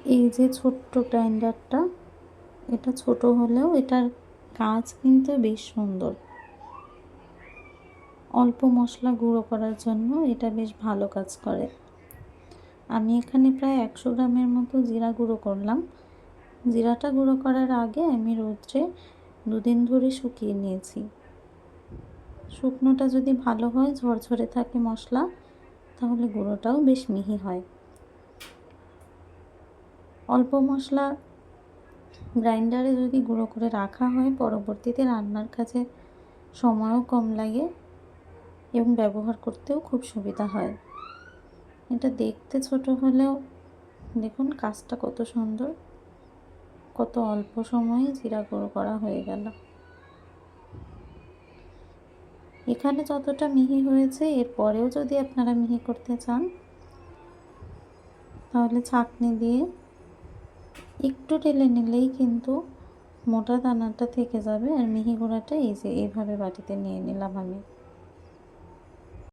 এই যে ছোট্ট গ্রাইন্ডারটা, এটা ছোট হলেও এটার কাজ কিন্তু বেশ সুন্দর। অল্প মশলা গুঁড়ো করার জন্য এটা বেশ ভালো কাজ করে। আমি এখানে প্রায় 100 গ্রামের মতো জিরা গুঁড়ো করলাম। জিরাটা গুঁড়ো করার আগে আমি রোদ্রে 2 দিন ধরে শুকিয়ে নিয়েছি। শুকনোটা যদি ভালো হয়, ঝরঝরে থাকে মশলা, তাহলে গুঁড়োটাও বেশ মিহি হয়। অল্প মশলা গ্রাইন্ডারে যদি গুঁড়ো করে রাখা হয়, পরবর্তীতে রান্নার কাজে সময়ও কম লাগে এবং ব্যবহার করতেও খুব সুবিধা হয়। এটা দেখতে ছোট হলেও দেখুন কাজটা কত সুন্দর, কত অল্প সময়ে জিরা গুঁড়ো করা হয়ে গেল। এখানে যতটা মিহি হয়েছে, এরপরেও যদি আপনারা মিহি করতে চান, তাহলে ছাঁকনি দিয়ে একটু ঢেলে নিলেই কিন্তু মোটা দানাটা থেকে যাবে। আর মিহি গুঁড়াটা এই যে এইভাবে বাটিতে নিয়ে নিলাম আমি।